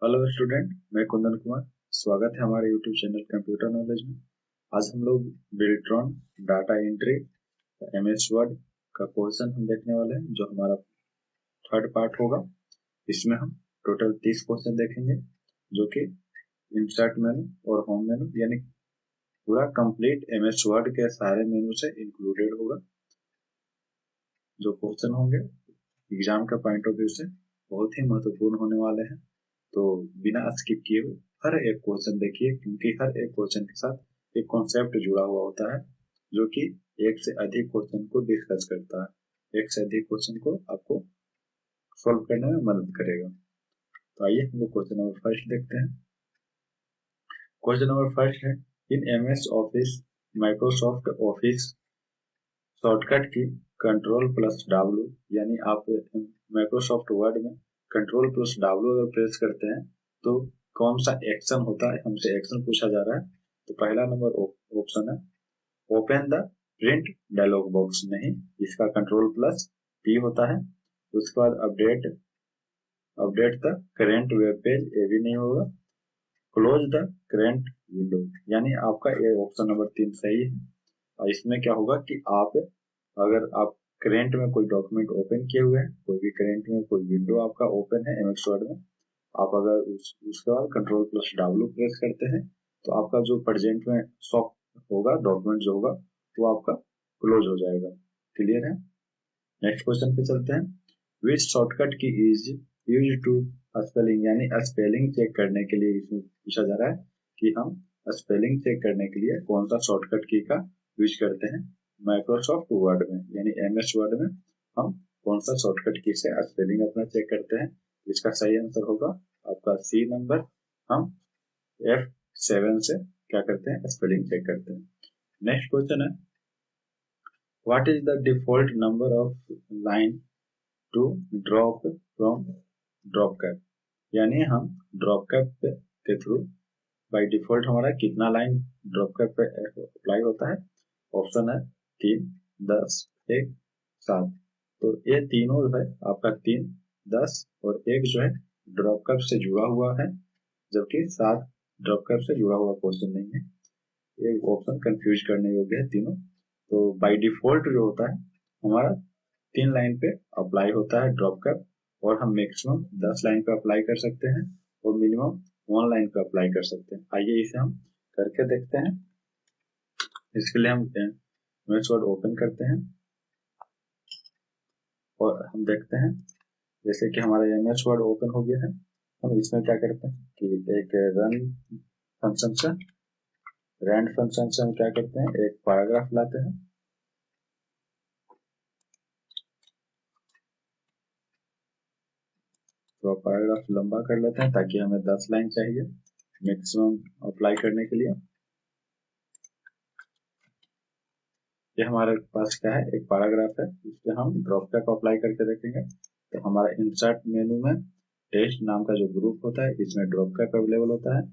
Hello student, मैं कुंदन कुमार। स्वागत है हमारे यूट्यूब चैनल कंप्यूटर नॉलेज में। आज हम लोग बिल्ट्रॉन डाटा एंट्री एमएस वर्ड का क्वेश्चन हम देखने वाले हैं, जो हमारा थर्ड पार्ट होगा। इसमें हम टोटल 30 क्वेश्चन देखेंगे, जो कि इंसर्ट मेनू और होम मेनू यानी पूरा कंप्लीट एमएस वर्ड के सारे मेनू से इंक्लूडेड होगा। जो क्वेश्चन होंगे एग्जाम का पॉइंट ऑफ व्यू से बहुत ही महत्वपूर्ण होने वाले हैं, तो बिना स्किप किए हुए हर एक क्वेश्चन देखिए, क्योंकि हर एक क्वेश्चन के साथ एक कॉन्सेप्ट जुड़ा हुआ होता है, जो कि एक से अधिक क्वेश्चन को डिस्कस करता है, एक से अधिक क्वेश्चन को आपको सॉल्व करने में मदद करेगा। तो आइए हम लोग क्वेश्चन नंबर फर्स्ट देखते हैं। क्वेश्चन नंबर फर्स्ट है, in MS office Microsoft office shortcut की Ctrl+W, यानी आप माइक्रोसॉफ्ट वर्ड में Ctrl+W अगर प्रेस करते हैं तो कौन सा एक्शन होता है, हमसे एक्शन पूछा जा रहा है। तो पहला नंबर ऑप्शन है open the print dialogue box, नहीं, इसका Ctrl+P होता है। उसके बाद update the current web page, ये भी नहीं होगा। क्लोज द करेंट विंडो, यानी आपका ये ऑप्शन नंबर 3 सही है। और इसमें क्या होगा कि अगर आप करेंट में कोई डॉक्यूमेंट ओपन किए हुए हैं, कोई भी करेंट में कोई विंडो आपका ओपन है एमएस वर्ड में, आप अगर उसके बाद Ctrl+W प्रेस करते हैं तो आपका जो प्रेजेंट में सॉफ्ट होगा डॉक्यूमेंट जो होगा वो आपका क्लोज हो जाएगा। क्लियर है? नेक्स्ट क्वेश्चन पे चलते हैं। विच शॉर्टकट की इज यूज टू स्पेलिंग, यानी स्पेलिंग चेक करने के लिए इसमें पूछा जा रहा है कि हम स्पेलिंग चेक करने के लिए कौन सा शॉर्टकट की का यूज करते हैं माइक्रोसॉफ्ट वर्ड में, यानी एमएस वर्ड में हम कौन सा शॉर्टकट की से स्पेलिंग अपना चेक करते हैं। इसका सही आंसर होगा आपका सी नंबर। हम F7 से क्या करते हैं, स्पेलिंग चेक करते हैं। नेक्स्ट क्वेश्चन है, what is the default number of line to drop from drop cap, यानी हम ड्रॉप कैप के थ्रू बाय डिफॉल्ट हमारा कितना लाइन ड्रॉप कैप पे अप्लाई होता है। ऑप्शन है 3, 10, 1, 7। तो ये तीनों जो है आपका 3, 10 और 1 जो है ड्रॉप कैप से जुड़ा हुआ है, जबकि 7 ड्रॉप कैप से जुड़ा हुआ क्वेश्चन नहीं है। ये ऑप्शन कंफ्यूज करने योग्य है तीनों। तो बाय डिफॉल्ट जो होता है हमारा 3 लाइन पे अप्लाई होता है ड्रॉप कैप, और हम मैक्सिमम 10 लाइन पे अप्लाई कर सकते हैं और मिनिमम 1 लाइन पे अप्लाई कर सकते हैं। आइए इसे हम करके देखते हैं। इसके लिए हम एमएस वर्ड ओपन करते हैं और हम देखते हैं, जैसे कि हमारा एमएस वर्ड ओपन हो गया है। हम इसमें क्या करते हैं कि एक रैंड फंक्शन से हम क्या करते हैं, एक पैराग्राफ लाते हैं। तो पैराग्राफ लंबा कर लेते हैं ताकि हमें 10 लाइन चाहिए मैक्सिमम अप्लाई करने के लिए। ये हमारे पास क्या है, एक पैराग्राफ है, इस पे हम ड्रॉप कैप अप्लाई करके देखेंगे। तो हमारा इंसर्ट मेनू में टेस्ट नाम का जो ग्रुप होता है, इसमें ड्रॉप कैप अवेलेबल होता है।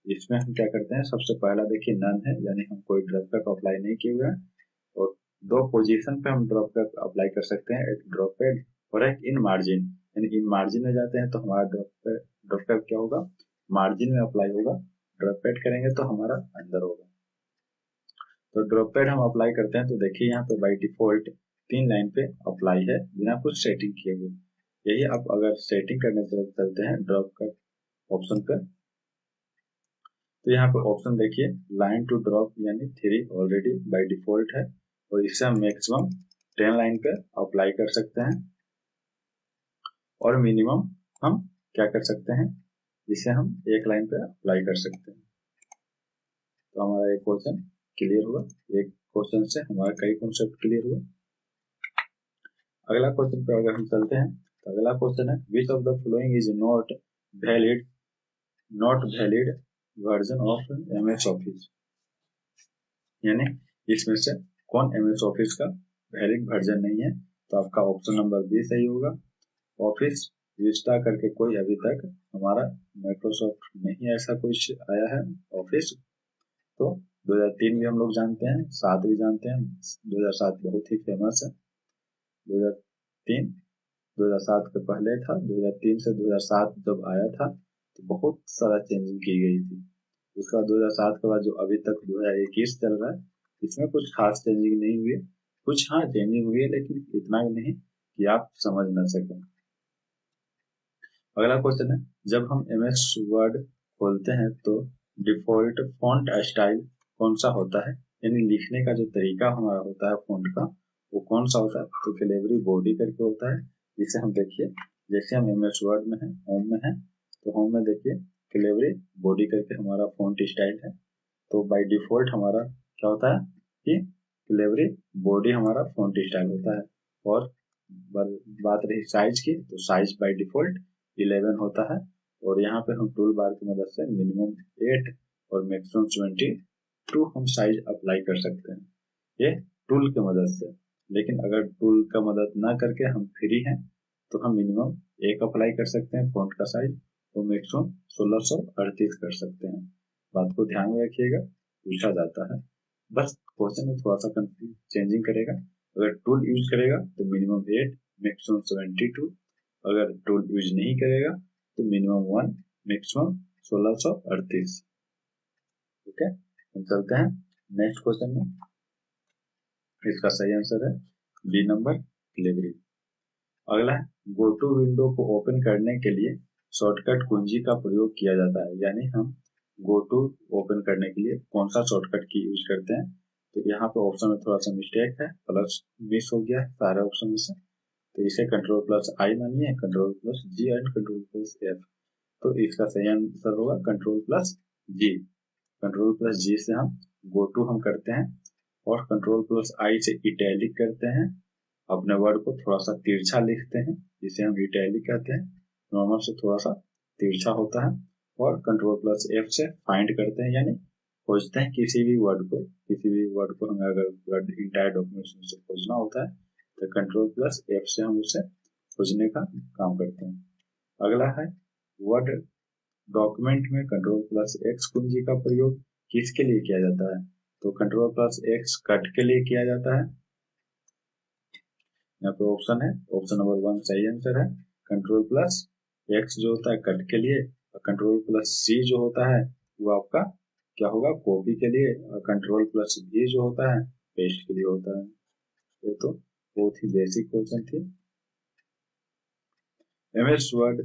इसमें हम क्या करते हैं, सबसे पहला देखिए नन है, यानी हम कोई ड्रॉप कैप अप्लाई नहीं किए हुए हैं। और 2 पोजीशन पे हम ड्रॉप कैप अप्लाई कर सकते हैं, एक ड्रॉप पैड और एक इन मार्जिन। यानी इन मार्जिन में जाते हैं तो हमारा ड्रॉप कैप क्या होगा, मार्जिन में अप्लाई होगा। ड्रॉप पैड करेंगे तो हमारा अंदर होगा। तो ड्रॉप पैड हम अप्लाई करते हैं तो देखिए यहाँ पे बाय डिफॉल्ट 3 लाइन पे अप्लाई है बिना कुछ सेटिंग किए हुए। यही आप अगर सेटिंग करने चलते हैं ड्रॉप कैप ऑप्शन पे, तो यहाँ पे ऑप्शन देखिए लाइन टू ड्रॉप, यानी 3 ऑलरेडी बाय डिफॉल्ट है, और इससे हम मैक्सिमम 10 लाइन पे अप्लाई कर सकते हैं, और मिनिमम हम क्या कर सकते हैं, इसे हम 1 लाइन पे अप्लाई कर सकते हैं। तो हमारा एक क्वेश्चन क्लियर हुआ, एक क्वेश्चन से हमारा कई कॉन्सेप्ट क्लियर हुआ। अगला क्वेश्चन पे अगर हम चलते हैं तो अगला क्वेश्चन है, which of the following is not valid version of MS office, यानी इसमें से कौन एमएस ऑफिस का वैलिड वर्जन नहीं है। तो आपका ऑप्शन नंबर बी सही होगा। ऑफिस विस्टा करके कोई अभी तक हमारा माइक्रोसॉफ्ट नहीं ऐसा कुछ आया है ऑफिस। तो 2003 भी हम लोग जानते हैं, 7 भी जानते हैं, 2007 बहुत ही फेमस है। 2003 2007 के पहले था, 2003 से 2007 जब आया था तो बहुत सारा चेंजिंग की गई थी। उसके बाद 2007 के बाद जो अभी तक 2021 चल रहा है, इसमें कुछ खास चेंजिंग नहीं हुई है। कुछ हाँ चेंजिंग हुई है, लेकिन इतना भी नहीं कि आप समझ ना सकें। अगला क्वेश्चन है, जब हम MS वर्ड खोलते हैं तो डिफॉल्ट फॉन्ट स्टाइल कौन सा होता है, यानी लिखने का जो तरीका हमारा होता है फॉन्ट का, वो कौन सा होता है? तो कैलेबरी बॉडी करके होता है। जिसे हम देखिए, जैसे हम MS वर्ड में है, होम में है, तो होम में देखिए कैलेबरी बॉडी करके हमारा फॉन्ट स्टाइल है। तो बाय डिफॉल्ट हमारा क्या होता है कि कैलेबरी बॉडी हमारा फॉन्ट स्टाइल होता है। और बात रही साइज की, तो साइज बाय डिफॉल्ट 11 होता है। और यहाँ पे हम टूल बार की मदद से मिनिमम 8 और मैक्सिमम 22 हम साइज अप्लाई कर सकते हैं, ये टूल की मदद से। लेकिन अगर टूल का मदद ना करके हम फ्री हैं, तो हम मिनिमम 1 अप्लाई कर सकते हैं फॉन्ट का साइज, और मैक्सिमम 1638 कर सकते हैं। बात को ध्यान में रखिएगा, पूछा जाता है। बस क्वेश्चन में थोड़ा सा चेंजिंग करेगा। अगर टूल यूज करेगा तो मिनिमम 8, मैक्सिमम 72। अगर टूल यूज नहीं करेगा तो मिनिमम 1, मैक्सिमम 1638। ठीक है, हम चलते हैं नेक्स्ट क्वेश्चन में। इसका सही आंसर है बी नंबर, कैलेबरी। अगला है, गो टू विंडो को ओपन करने के लिए शॉर्टकट कुंजी का प्रयोग किया जाता है, यानी हम गो टू ओपन करने के लिए कौन सा शॉर्टकट की यूज करते हैं। तो यहाँ पे ऑप्शन में थोड़ा सा मिस्टेक है, प्लस मिस हो गया है सारे ऑप्शन में से। तो इसे कंट्रोल प्लस आई मानिए, control plus G and control plus F. तो इसका सही आंसर होगा control plus G. Control plus G से हम गो टू हम करते हैं, और कंट्रोल प्लस आई से इटैलिक करते हैं। अपने वर्ड को थोड़ा सा तिरछा लिखते हैं, जिसे हम इटैलिक कहते हैं। नॉर्मल से थोड़ा सा तिरछा होता है। और कंट्रोल प्लस एफ से फाइंड करते हैं, यानी खोजते हैं किसी भी वर्ड को हमें अगर वर्ड इंटायर डॉक्यूमेंट से खोजना होता है, तो कंट्रोल प्लस एफ से हम उसे खोजने का काम करते हैं। अगला है, वर्ड डॉक्यूमेंट में कंट्रोल प्लस एक्स कुंजी का प्रयोग किसके लिए किया जाता है। तो कंट्रोल प्लस एक्स कट के लिए किया जाता है। यहाँ पे ऑप्शन है, ऑप्शन नंबर 1 सही आंसर है। कंट्रोल प्लस एक्स जो होता है कट के लिए, और कंट्रोल प्लस सी जो होता है वो आपका क्या होगा, कॉपी के लिए, और कंट्रोल प्लस वी जो होता है पेस्ट के लिए होता है। ये तो बहुत ही बेसिक क्वेश्चन थी। MS वर्ड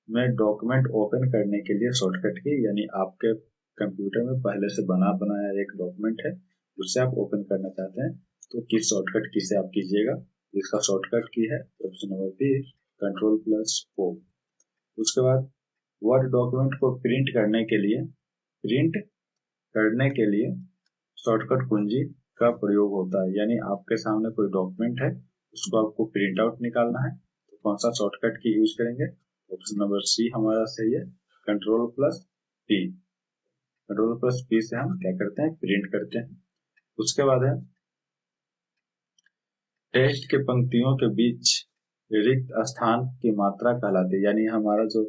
में डॉक्यूमेंट ओपन करने के लिए शॉर्टकट की, यानी आपके कंप्यूटर में पहले से बना बनाया एक डॉक्यूमेंट है, उससे आप ओपन करना चाहते हैं, तो किस शॉर्टकट की से आप कीजिएगा। इसका शॉर्टकट की है option number B, control plus O. उसके बाद वर्ड डॉक्यूमेंट को प्रिंट करने के लिए शॉर्टकट कुंजी का प्रयोग होता है, यानी आपके सामने कोई डॉक्यूमेंट है, उसको आपको प्रिंट आउट निकालना है, तो कौन सा शॉर्टकट की यूज करेंगे। ऑप्शन नंबर सी हमारा सही है, control plus P. Control plus P से हम क्या करते हैं, प्रिंट करते हैं। उसके बाद है, टेक्स्ट के पंक्तियों के बीच रिक्त स्थान की मात्रा कहलाती है, यानी हमारा जो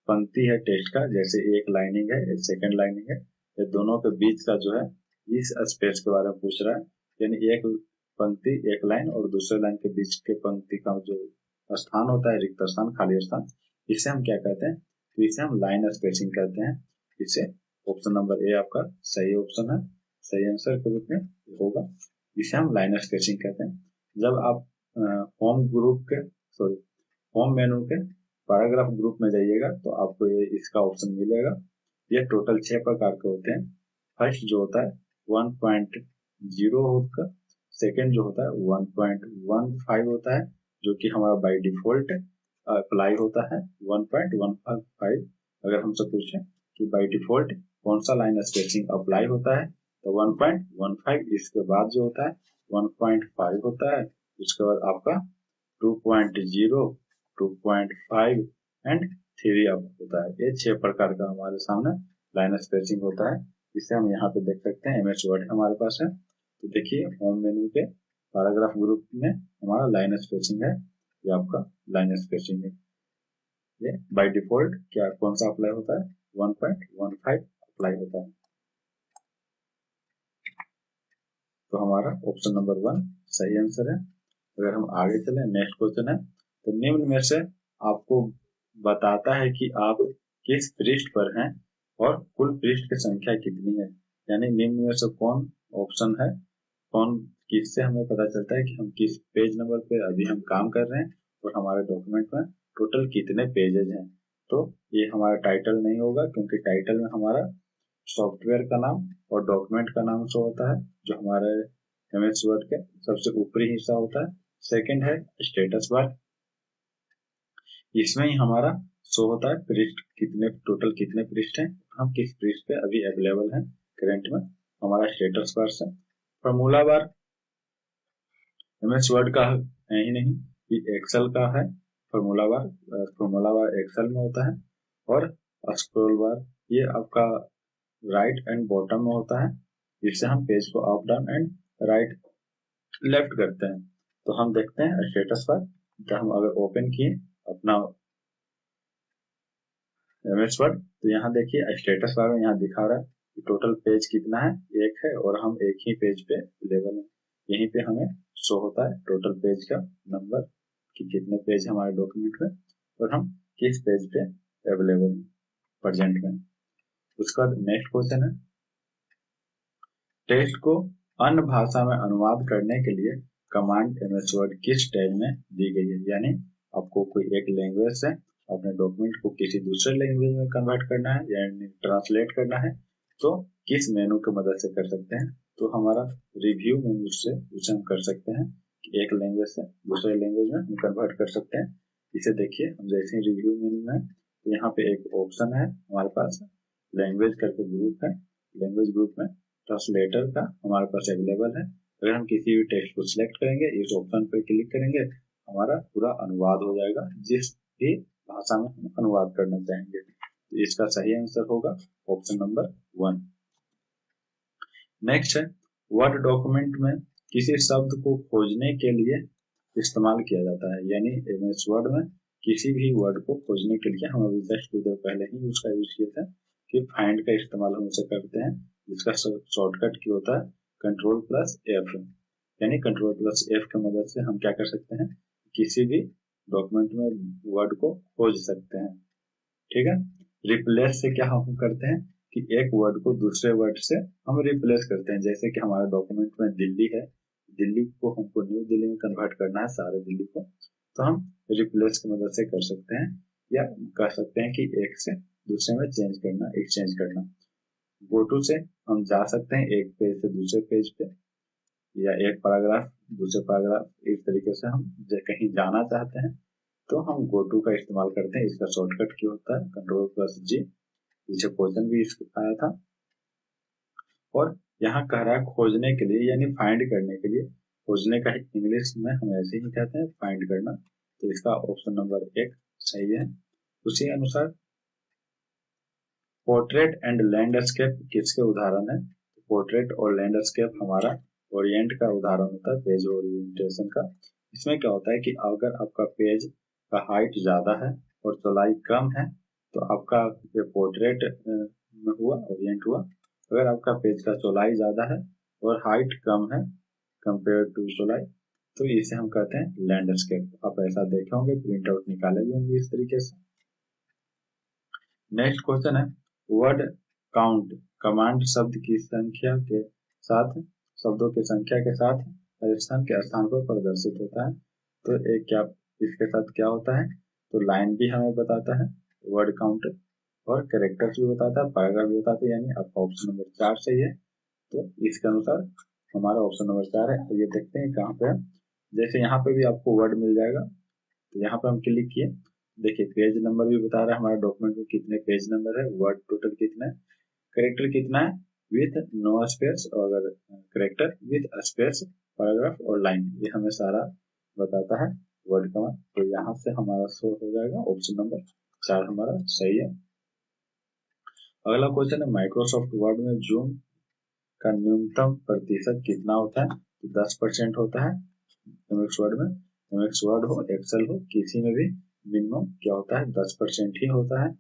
पंक्ति है टेक्स्ट का, जैसे एक लाइनिंग है, सेकंड लाइनिंग है, ये दोनों के बीच का जो है इस स्पेस के बारे में पूछ रहा है। यानी एक पंक्ति, एक लाइन और दूसरे लाइन के बीच के पंक्ति का जो स्थान होता है, रिक्त स्थान, खाली स्थान, इसे हम क्या कहते हैं, तो इसे हम लाइन स्पेसिंग कहते हैं। इसे ऑप्शन नंबर ए आपका सही ऑप्शन है, सही आंसर के रूप में होगा। इसे हम लाइन स्पेसिंग कहते हैं। जब आप होम मेनू के पैराग्राफ ग्रुप में जाइएगा, तो आपको ये इसका ऑप्शन मिलेगा। ये टोटल 6 प्रकार के होते हैं। फर्स्ट जो होता है 1.0 होगा, सेकेंड जो होता है 1.15 होता है, जो कि हमारा बाय डिफॉल्ट अप्लाई होता है 1.15। अगर हमसे पूछे कि बाय डिफॉल्ट कौन सा लाइन स्पेसिंग अप्लाई होता है, तो 1.15। इसके बाद जो होता है 1.5 होता है। उसके बाद आपका 2.0, 2.5 एंड 3 अब होता है। ये 6 प्रकार का हमारे सामने लाइन स्पेसिंग होता है। इसे हम यहाँ पे देख सकते हैं, MS वर्ड हमारे पास है। तो देखिए होम मेनू के पैराग्राफ ग्रुप में हमारा लाइन स्पेसिंग है, ये आपका लाइन स्पेसिंग है। ये बाय डिफॉल्ट क्या कौन सा अप्लाई होता है, 1.15 अप्लाई होता है। तो हमारा ऑप्शन नंबर 1 सही आंसर है। अगर हम आगे चले, नेक्स्ट क्वेश्चन है, तो निम्न में से आपको बताता है कि आप किस पृष्ठ पर हैं और कुल पृष्ठ की संख्या कितनी है। यानी निम्न में से कौन ऑप्शन है, कौन किससे हमें पता चलता है कि हम किस पेज नंबर पे अभी हम काम कर रहे हैं और हमारे डॉक्यूमेंट में टोटल कितने पेजेज हैं। तो ये हमारा टाइटल नहीं होगा, क्योंकि टाइटल में हमारा सॉफ्टवेयर का नाम और डॉक्यूमेंट का नाम शो होता है, जो हमारे MS वर्ड के सबसे ऊपरी हिस्सा होता है। सेकंड है स्टेटस बार, इसमें ही हमारा शो होता है पृष्ठ कितने, टोटल कितने पृष्ठ हैं, हम किस पृष्ठ पे अभी अवेलेबल हैं करंट में, हमारा स्टेटस बार से। फॉर्मूला बार MS वर्ड का है ही नहीं, ये एक्सेल का है formula bar. Formula bar Excel में होता है। और स्क्रॉल बार ये आपका राइट एंड बॉटम में होता है, जिससे हम पेज को up down and right left करते हैं। तो हम देखते हैं स्टेटस बार, जब हम अगर ओपन किए अपना MS वर्ड, तो यहाँ देखिए स्टेटस बार में यहाँ दिखा रहा है कि टोटल पेज कितना है, एक है, और हम एक ही पेज पे अवेलेबल है। यहीं पे हमें शो होता है टोटल पेज का नंबर कि कितने पेज हमारे डॉक्यूमेंट में और हम किस पेज पे अवेलेबल हैं प्रेजेंट में। उसके बाद नेक्स्ट क्वेश्चन है, टेक्स्ट को अन्य भाषा में अनुवाद करने के लिए कमांड MS वर्ड किस टैब में दी गई है। यानी आपको कोई एक लैंग्वेज से अपने डॉक्यूमेंट को किसी दूसरे लैंग्वेज में कन्वर्ट करना है यानी ट्रांसलेट करना है, तो किस मेनू की मदद से कर सकते हैं। तो हमारा रिव्यू मेनू से उसे हम कर सकते हैं कि एक लैंग्वेज से दूसरे लैंग्वेज में हम कन्वर्ट कर सकते हैं। इसे देखिए, हम जैसे रिव्यू मेनू में तो यहाँ पे एक ऑप्शन है हमारे पास, लैंग्वेज करके ग्रुप है, लैंग्वेज ग्रुप में ट्रांसलेटर का हमारे पास अवेलेबल है। अगर हम किसी भी टेक्स्ट को सिलेक्ट करेंगे, इस ऑप्शन पर क्लिक करेंगे, हमारा पूरा अनुवाद हो जाएगा जिस भी भाषा में हम अनुवाद करना चाहेंगे। तो इसका सही आंसर होगा ऑप्शन नंबर 1। नेक्स्ट है, वर्ड डॉक्यूमेंट में किसी शब्द को खोजने के लिए इस्तेमाल किया जाता है। यानी MS वर्ड में किसी भी वर्ड को खोजने के लिए हम अभी जस्ट कुछ देर पहले ही उसका यूज किया था कि फाइंड का इस्तेमाल हम उसे करते हैं, जिसका शॉर्टकट की होता है Ctrl+F। यानी Ctrl+F की मदद से हम क्या कर सकते हैं, किसी भी डॉक्यूमेंट में वर्ड को खोज सकते हैं। ठीक है। रिप्लेस से क्या हम करते हैं कि एक वर्ड को दूसरे वर्ड से हम रिप्लेस करते हैं। जैसे कि हमारे डॉक्यूमेंट में दिल्ली है, दिल्ली को हमको न्यू दिल्ली में कन्वर्ट करना है, सारे दिल्ली को, तो हम रिप्लेस की मदद से कर सकते हैं, या कर सकते हैं कि एक से दूसरे में चेंज करना, एक्सचेंज करना। गो टू से हम जा सकते हैं एक पेज से दूसरे पेज पे, या एक पैराग्राफ दूसरे पैराग्राफ, इस तरीके से हम कहीं जाना चाहते हैं तो हम गो टू का इस्तेमाल करते हैं। इसका शॉर्टकट की होता है Ctrl+G। पीछे क्वेश्चन भी आया था। और यहाँ कह रहा है खोजने के लिए, यानी फाइंड करने के लिए, खोजने का इंग्लिश में हम ऐसे ही कहते हैं फाइंड करना, तो इसका ऑप्शन नंबर 1 सही है। उसी अनुसार पोर्ट्रेट एंड लैंडस्केप किसके उदाहरण है। पोर्ट्रेट और लैंडस्केप हमारा ओरिएंट का उदाहरण होता है, पेज ओरिएंटेशन का। इसमें क्या होता है कि अगर आपका पेज का हाइट ज्यादा है और चौड़ाई कम है, तो आपका ये पोर्ट्रेट में हुआ, ओरिएंट हुआ। अगर आपका पेज का चौड़ाई ज्यादा है और हाइट कम है कंपेयर टू चौड़ाई, तो इसे हम कहते हैं लैंडस्केप। आप ऐसा देखे होंगे, प्रिंट आउट निकाले भी होंगे इस तरीके से। नेक्स्ट क्वेश्चन है, वर्ड काउंट कमांड शब्द की संख्या के साथ, शब्दों की संख्या के साथ स्थान के स्थान पर प्रदर्शित होता है। तो एक क्या इसके साथ क्या होता है, तो लाइन भी हमें बताता है वर्ड काउंट, और कैरेक्टर्स भी बताता है, पैराग्राफ भी बताता है। यानी आपका ऑप्शन नंबर 4 सही है। तो इसके अनुसार हमारा ऑप्शन नंबर 4 है। ये देखते हैं कहाँ पे है। जैसे यहाँ पे भी आपको वर्ड मिल जाएगा, तो यहाँ पे हम क्लिक किए, देखिए पेज नंबर भी बता रहा है हमारे डॉक्यूमेंट में कितने पेज नंबर है, वर्ड टोटल कितना है, करेक्टर कितना है विथ नो स्पेस, और अगर करेक्टर विथ स्पेस, पैराग्राफ और लाइन, ये हमें सारा बताता है वर्ड का। तो यहाँ से हमारा शो हो जाएगा ऑप्शन नंबर 4 हमारा सही है। अगला क्वेश्चन है, माइक्रोसॉफ्ट वर्ड में जूम का न्यूनतम प्रतिशत कितना होता है। तो 10% होता है MS वर्ड में। MS वर्ड हो, एक्सेल हो, किसी में भी मिनिमम क्या होता है 10% ही होता है।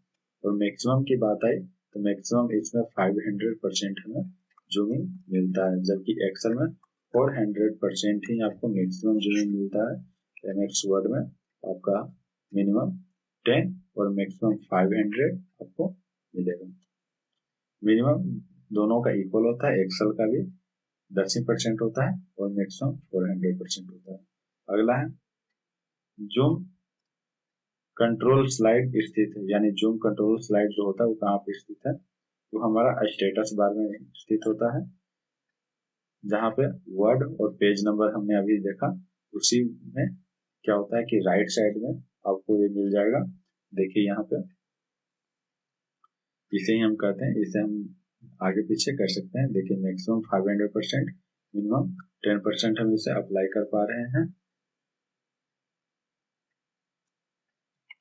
और मैक्सिमम की बात आई तो मैक्सिमम इसमें 500% हमें जूमिंग मिलता है, जबकि एक्सेल में 400% ही आपको मैक्सिमम जूमिंग मिलता है। MS वर्ड में आपका मिनिमम 10 और मैक्सिमम 500 आपको मिलेगा। मिनिमम दोनों का इक्वल होता है, एक्सेल का भी 10% होता है और मैक्सिमम 400% होता है। अगला है जूम कंट्रोल स्लाइड स्थित है, यानी जूम कंट्रोल स्लाइड जो होता है वो कहाँ पे स्थित है, तो हमारा स्टेटस बार में स्थित होता है, जहाँ पे वर्ड और पेज नंबर हमने अभी देखा, उसी में क्या होता है कि राइट साइड में आपको ये मिल जाएगा। देखिए यहाँ पे इसे ही हम कहते हैं, इसे हम आगे पीछे कर सकते हैं। देखिए मैक्सिमम 500%, मिनिमम 10% हम इसे अप्लाई कर पा रहे हैं।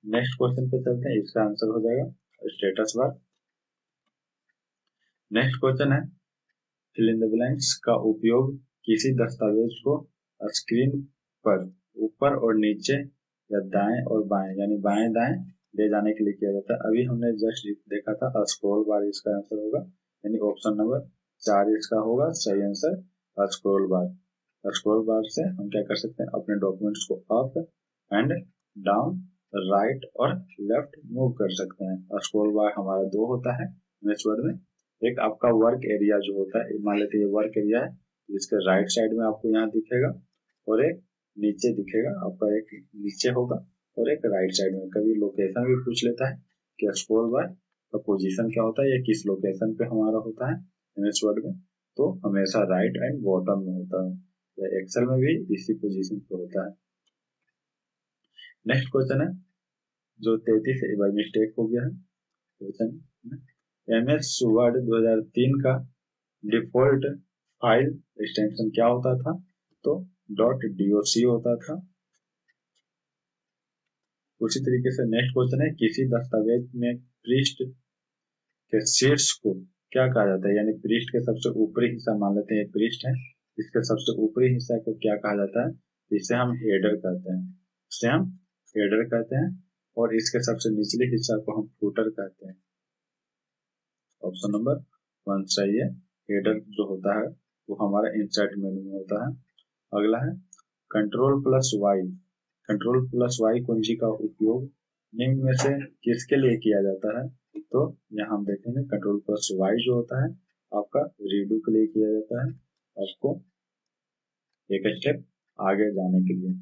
नेक्स्ट क्वेश्चन पे चलते हैं, इसका आंसर हो जाएगा स्टेटस बार। नेक्स्ट क्वेश्चन है फिल इन द ब्लैंक्स का उपयोग किसी दस्तावेज को स्क्रीन पर ऊपर और नीचे या दाएं और बाएं यानी बाएं दाएं ले जाने के लिए किया जाता है। अभी हमने जस्ट देखा था स्क्रॉल बार इसका आंसर होगा, यानी ऑप्शन नंबर 4 इसका होगा सही आंसर, स्क्रॉल बार। स्क्रॉल बार से हम क्या कर सकते हैं, अपने डॉक्यूमेंट्स को अप एंड डाउन, राइट और लेफ्ट मूव कर सकते हैं। स्क्रॉल बार हमारा 2 होता है इमेज वर्ड में। एक आपका वर्क एरिया जो होता है, मान लेते हैं ये वर्क एरिया है, इसके राइट साइड में आपको यहाँ दिखेगा और एक नीचे दिखेगा आपका, एक नीचे होगा और एक राइट साइड में। कभी लोकेशन भी पूछ लेता है कि स्क्रॉल बार का पोजीशन क्या होता है या किस लोकेशन पे हमारा होता है एमएस वर्ड में, तो हमेशा राइट एंड बॉटम में होता है, या एक्सेल में भी इसी पोजीशन पे होता है। नेक्स्ट क्वेश्चन है जो 33 बाई मिस्टेक हो गया है क्वेश्चन। एमएस वर्ड 2003 का डिफॉल्ट फाइल एक्सटेंशन क्या होता था, तो .doc होता था। उसी तरीके से नेक्स्ट क्वेश्चन है किसी दस्तावेज में पृष्ठ के शीर्ष को क्या कहा जाता है, यानी पृष्ठ के सबसे ऊपरी हिस्सा, मान लेते हैं पृष्ठ है, इसके सबसे ऊपरी हिस्सा को क्या कहा जाता है, इसे हम हेडर कहते हैं, इसे हम हेडर कहते हैं। और इसके सबसे निचले हिस्सा को हम फूटर कहते हैं। ऑप्शन नंबर 1 सही है। हेडर जो होता है वो हमारा इंसर्ट मेनू में होता है। अगला है control plus Y, control plus Y कुंजी का उपयोग निम्न में से किसके लिए किया जाता है, तो यहाँ हम देखेंगे कंट्रोल प्लस वाई जो होता है आपका रीडू के लिए किया जाता है, आपको एक स्टेप आगे जाने के लिए।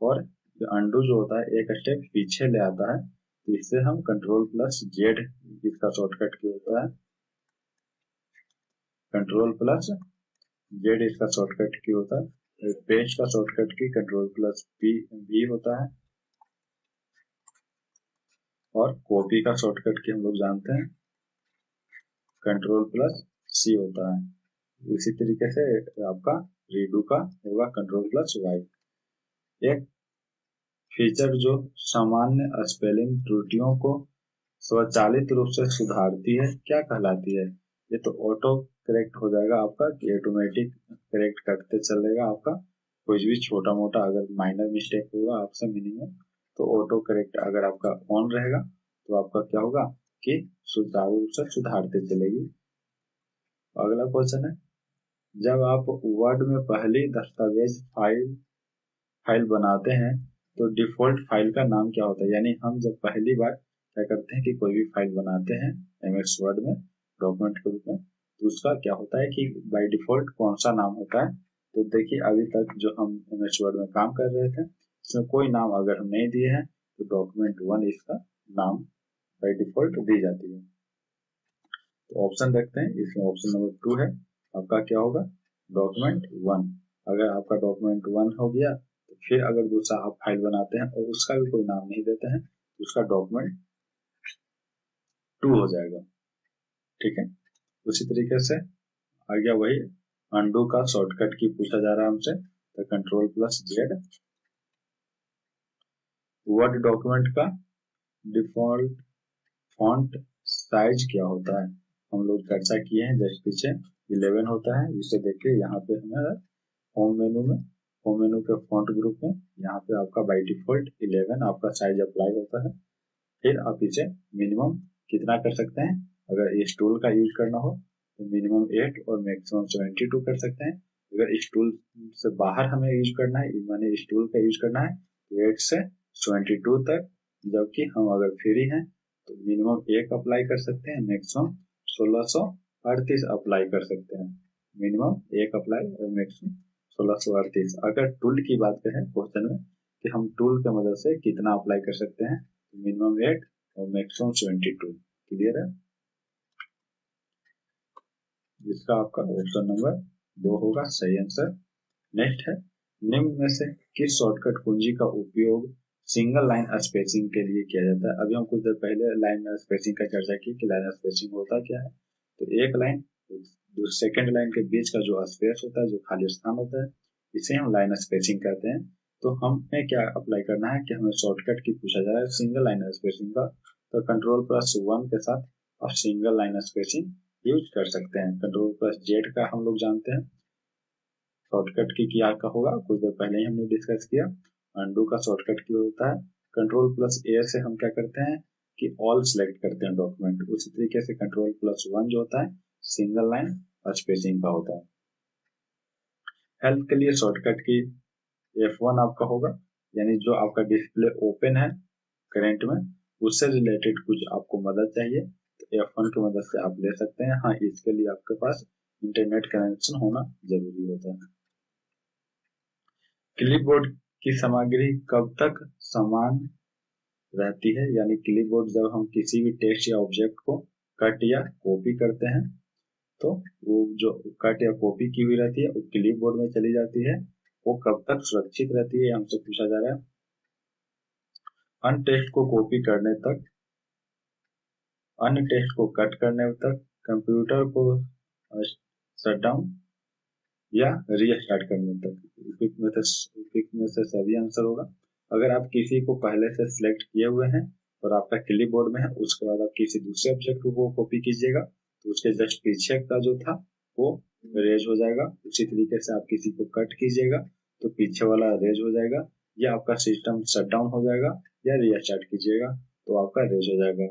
और अंडू जो होता है एक स्टेप पीछे ले आता है, तो इससे हम कंट्रोल प्लस जेड इसका शॉर्टकट की होता है, कंट्रोल प्लस जेड इसका शॉर्टकट की होता है। पेस्ट का शॉर्टकट की कंट्रोल प्लस बी होता है, और कॉपी का शॉर्टकट की हम लोग जानते हैं कंट्रोल प्लस सी होता है। इसी तरीके से आपका रीडू का होगा कंट्रोल प्लस वाई। एक फीचर जो सामान्य स्पेलिंग त्रुटियों को स्वचालित रूप से सुधारती है क्या कहलाती है, ये तो ऑटो करेक्ट हो जाएगा आपका, कि ऑटोमेटिक करेक्ट करते चलेगा आपका, कुछ भी छोटा मोटा अगर माइनर मिस्टेक होगा आपसे मिनिमम, तो ऑटो करेक्ट अगर आपका ऑन रहेगा तो आपका क्या होगा कि सुचारू रूप से सुधारते चलेगी। अगला क्वेश्चन है जब आप वर्ड में पहली दस्तावेज फाइल बनाते हैं तो डिफॉल्ट फाइल का नाम क्या होता है, यानी हम जब पहली बार क्या करते हैं कि कोई भी फाइल बनाते हैं एमएस वर्ड में डॉक्यूमेंट के रूप में, तो उसका क्या होता है कि बाय डिफॉल्ट कौन सा नाम होता है। तो देखिए अभी तक जो हम एमएस वर्ड में काम कर रहे थे इसमें कोई नाम अगर हम नहीं दिए हैं तो डॉक्यूमेंट 1 इसका नाम बाय डिफॉल्ट दी जाती है। तो ऑप्शन देखते हैं, इसमें ऑप्शन नंबर 2 है आपका क्या होगा डॉक्यूमेंट 1। अगर आपका डॉक्यूमेंट 1 हो गया तो फिर अगर दूसरा आप फाइल बनाते हैं और उसका भी कोई नाम नहीं देते हैं तो उसका डॉक्यूमेंट 2 हो जाएगा। ठीक है, उसी तरीके से आ गया वही अंडू का शॉर्टकट की पूछा जा रहा है हमसे, तो control plus Z. Word document का डिफॉल्ट फॉन्ट साइज क्या होता है, हम लोग चर्चा किए हैं जस्ट पीछे 11 होता है। इसे देखिए यहाँ पे हमारा होम मेनू के फॉन्ट ग्रुप में यहाँ पे आपका बाय डिफॉल्ट 11 आपका साइज अप्लाई होता है। फिर आप इसे मिनिमम कितना कर सकते हैं, अगर इस टूल का यूज करना हो तो मिनिमम 8 और मैक्सिमम 72 कर सकते हैं। अगर इस टूल से बाहर हमें यूज करना है, माने इस टूल का यूज करना है तो 8 से 72 तक जबकि हम अगर फ्री हैं तो मिनिमम 1 अप्लाई कर सकते हैं, मैक्सिमम 1638 अप्लाई कर सकते हैं। मिनिमम 1 अप्लाई और मैक्सिमम 1638। अगर टूल की बात करें क्वेश्चन में कि हम टूल की मदद से कितना अप्लाई कर सकते हैं, तो मिनिमम 8 और मैक्सिमम 72। क्लियर है? जिसका आपका ऑप्शन नंबर 2 होगा सही आंसर। नेक्स्ट है, निम्न में से किस शॉर्टकट कुंजी का उपयोग सिंगल लाइन स्पेसिंग के लिए किया जाता है? अभी हम कुछ देर पहले लाइन स्पेसिंग का चर्चा की कि लाइन स्पेसिंग होता क्या है। तो एक लाइन सेकेंड लाइन के बीच का जो स्पेस होता है, जो खाली स्थान होता है, इसे हम लाइन स्पेसिंग कहते हैं। तो हमें क्या अप्लाई करना है कि हमें शॉर्टकट की पूछा जा रहा है सिंगल लाइन स्पेसिंग का, तो कंट्रोल+1 के साथ आप सिंगल लाइन स्पेसिंग यूज कर सकते हैं। कंट्रोल+Z का हम लोग जानते हैं शॉर्टकट की क्या का होगा, कुछ देर पहले ही हमने डिस्कस किया। अंडू का शॉर्टकट की होता है। कंट्रोल+A से हम क्या करते हैं कि ऑल सेलेक्ट करते हैं डॉक्यूमेंट। उसी तरीके से कंट्रोल+1 जो होता है सिंगल लाइन स्पेसिंग का होता है। हेल्प के लिए शॉर्टकट की F1 आपका होगा, यानी जो आपका डिस्प्ले ओपन है करंट में उससे रिलेटेड कुछ आपको मदद चाहिए तो F1 की मदद से आप ले सकते हैं। हाँ, इसके लिए आपके पास इंटरनेट कनेक्शन होना जरूरी होता है। क्लिपबोर्ड की सामग्री कब तक समान रहती है? यानी क्लिपबोर्ड जब हम किसी भी टेक्स्ट या ऑब्जेक्ट को कट या कॉपी करते हैं तो वो जो कट या कॉपी की हुई रहती है वो क्लिपबोर्ड में चली जाती है। वो कब तक सुरक्षित रहती है हमसे पूछा जा रहा है। अन्य टेक्स्ट को कॉपी करने तक, अन्य टेक्स्ट को कट करने तक, कंप्यूटर को शट डाउन या रीस्टार्ट करने तक। क्विक में से सभी आंसर होगा। अगर आप किसी को पहले से सिलेक्ट किए हुए हैं और आपका क्लिपबोर्ड में है, उसके बाद आप किसी दूसरे ऑब्जेक्ट को कॉपी कीजिएगा तो उसके जस्ट पीछे का जो था वो रेज हो जाएगा। उसी तरीके से आप किसी को कट कीजिएगा तो पीछे वाला रेज हो जाएगा, या आपका सिस्टम शट डाउन हो जाएगा, या रीस्टार्ट कीजिएगा तो आपका रेज हो जाएगा।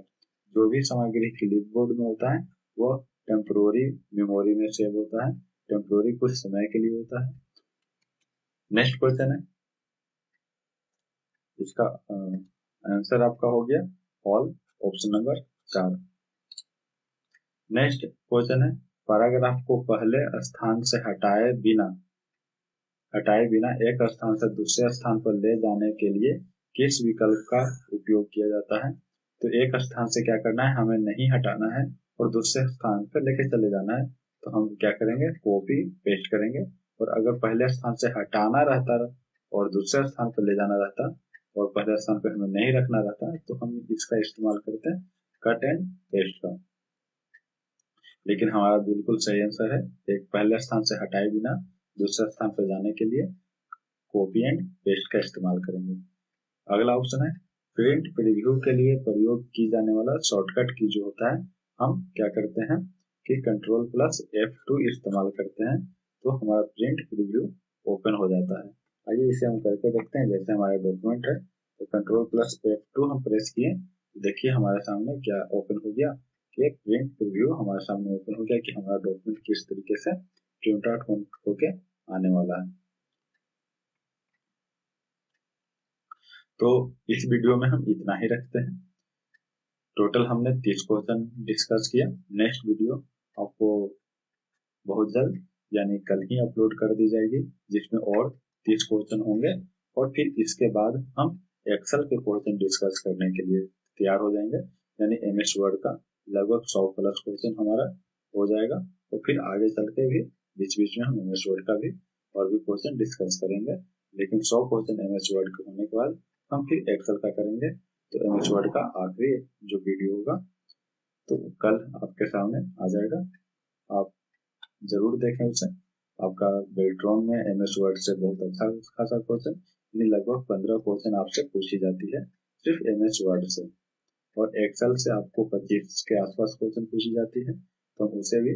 जो भी सामग्री क्लिपबोर्ड में होता है वो टेम्पोररी मेमोरी में सेव होता है, टेम्पोररी कुछ समय के लिए होता है। नेक्स्ट क्वेश्चन है, इसका आंसर आपका हो गया all, option number 4। Next question है, पैराग्राफ को पहले स्थान से हटाए बिना एक स्थान से दूसरे स्थान पर ले जाने के लिए किस विकल्प का उपयोग किया जाता है? तो एक स्थान से क्या करना है, हमें नहीं हटाना है और दूसरे स्थान पर लेके चले जाना है, तो हम क्या करेंगे, कॉपी पेस्ट करेंगे। और अगर पहले स्थान से हटाना रहता और दूसरे स्थान पर ले जाना रहता और पहले स्थान पर हमें नहीं रखना रहता तो हम इसका इस्तेमाल करते हैं कट एंड पेस्ट का। लेकिन हमारा बिल्कुल सही आंसर है, एक पहले स्थान से हटाए बिना दूसरे स्थान पर जाने के लिए कॉपी एंड पेस्ट का इस्तेमाल करेंगे। अगला ऑप्शन है, प्रिंट प्रीव्यू के लिए प्रयोग की जाने वाला शॉर्टकट की जो होता है, हम क्या करते हैं कि कंट्रोल+F2 इस्तेमाल करते हैं तो हमारा प्रिंट प्रीव्यू ओपन हो जाता है। आइए इसे हम करके देखते हैं। जैसे हमारा डॉक्यूमेंट है तो कंट्रोल+F2 हम प्रेस किए, देखिए हमारे सामने क्या ओपन हो गया कि प्रिंट प्रीव्यू हमारे सामने ओपन हो गया कि हमारा डॉक्यूमेंट किस तरीके से प्रिंट आउट होके आने वाला है। तो इस वीडियो में हम इतना ही रखते हैं। टोटल हमने 30 क्वेश्चन डिस्कस किया। नेक्स्ट वीडियो आपको बहुत जल्द यानी कल ही अपलोड कर दी जाएगी, जिसमें और 30 क्वेश्चन होंगे और फिर इसके बाद हम एक्सेल के क्वेश्चन डिस्कस करने के लिए तैयार हो जाएंगे। यानी MS वर्ड का लगभग 100+ क्वेश्चन हमारा हो जाएगा और फिर आगे चल के भी बीच बीच में हम MS वर्ड का भी और भी क्वेश्चन डिस्कस करेंगे। लेकिन 100 क्वेश्चन MS वर्ड के होने के बाद हम फिर एक्सेल का करेंगे। तो MS वर्ड का आखिरी जो वीडियो होगा तो कल आपके सामने आ जाएगा, आप जरूर देखें उसे। आपका बेल्ट्रॉन में MS वर्ड से बहुत अच्छा खासा क्वेश्चन, लगभग 15 क्वेश्चन आपसे पूछी जाती है सिर्फ MS वर्ड से, और एक्सेल से आपको 25 के आसपास क्वेश्चन पूछी जाती है। तो हम उसे भी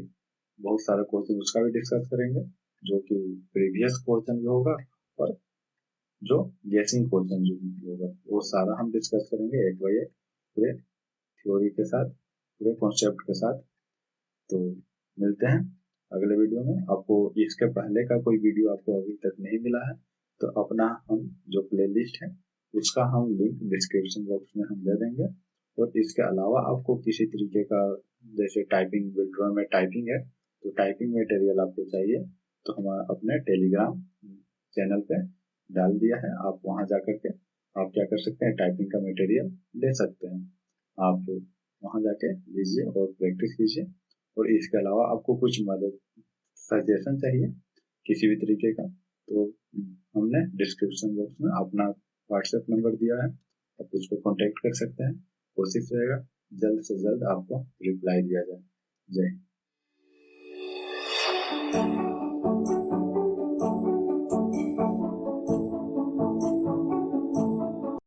बहुत सारे क्वेश्चन उसका भी डिस्कस करेंगे, जो कि प्रीवियस क्वेश्चन भी होगा और जो गेसिंग क्वेश्चन जो भी होगा वो सारा हम डिस्कस करेंगे एक बाय एक, पूरे थ्योरी के साथ, पूरे कॉन्सेप्ट के साथ। तो मिलते हैं अगले वीडियो में। आपको इसके पहले का कोई वीडियो आपको अभी तक नहीं मिला है तो अपना हम जो प्लेलिस्ट है उसका हम लिंक डिस्क्रिप्शन बॉक्स में हम दे देंगे। और इसके अलावा आपको किसी तरीके का, जैसे टाइपिंग, विल्ट्रॉन में टाइपिंग है तो टाइपिंग मटेरियल आपको चाहिए तो हम अपने टेलीग्राम चैनल पे डाल दिया है, आप वहां जाकर के आप क्या कर सकते हैं, टाइपिंग का मटेरियल ले सकते हैं। आप वहां जाके लीजिए और प्रैक्टिस कीजिए। और इसके अलावा आपको कुछ मदद, सजेशन चाहिए किसी भी तरीके का, तो हमने डिस्क्रिप्शन बॉक्स में अपना व्हाट्सएप नंबर दिया है, आप उस पर कॉन्टेक्ट कर सकते हैं। कोशिश रहेगा जल्द से जल्द आपको रिप्लाई दिया जाए। जय हिंद।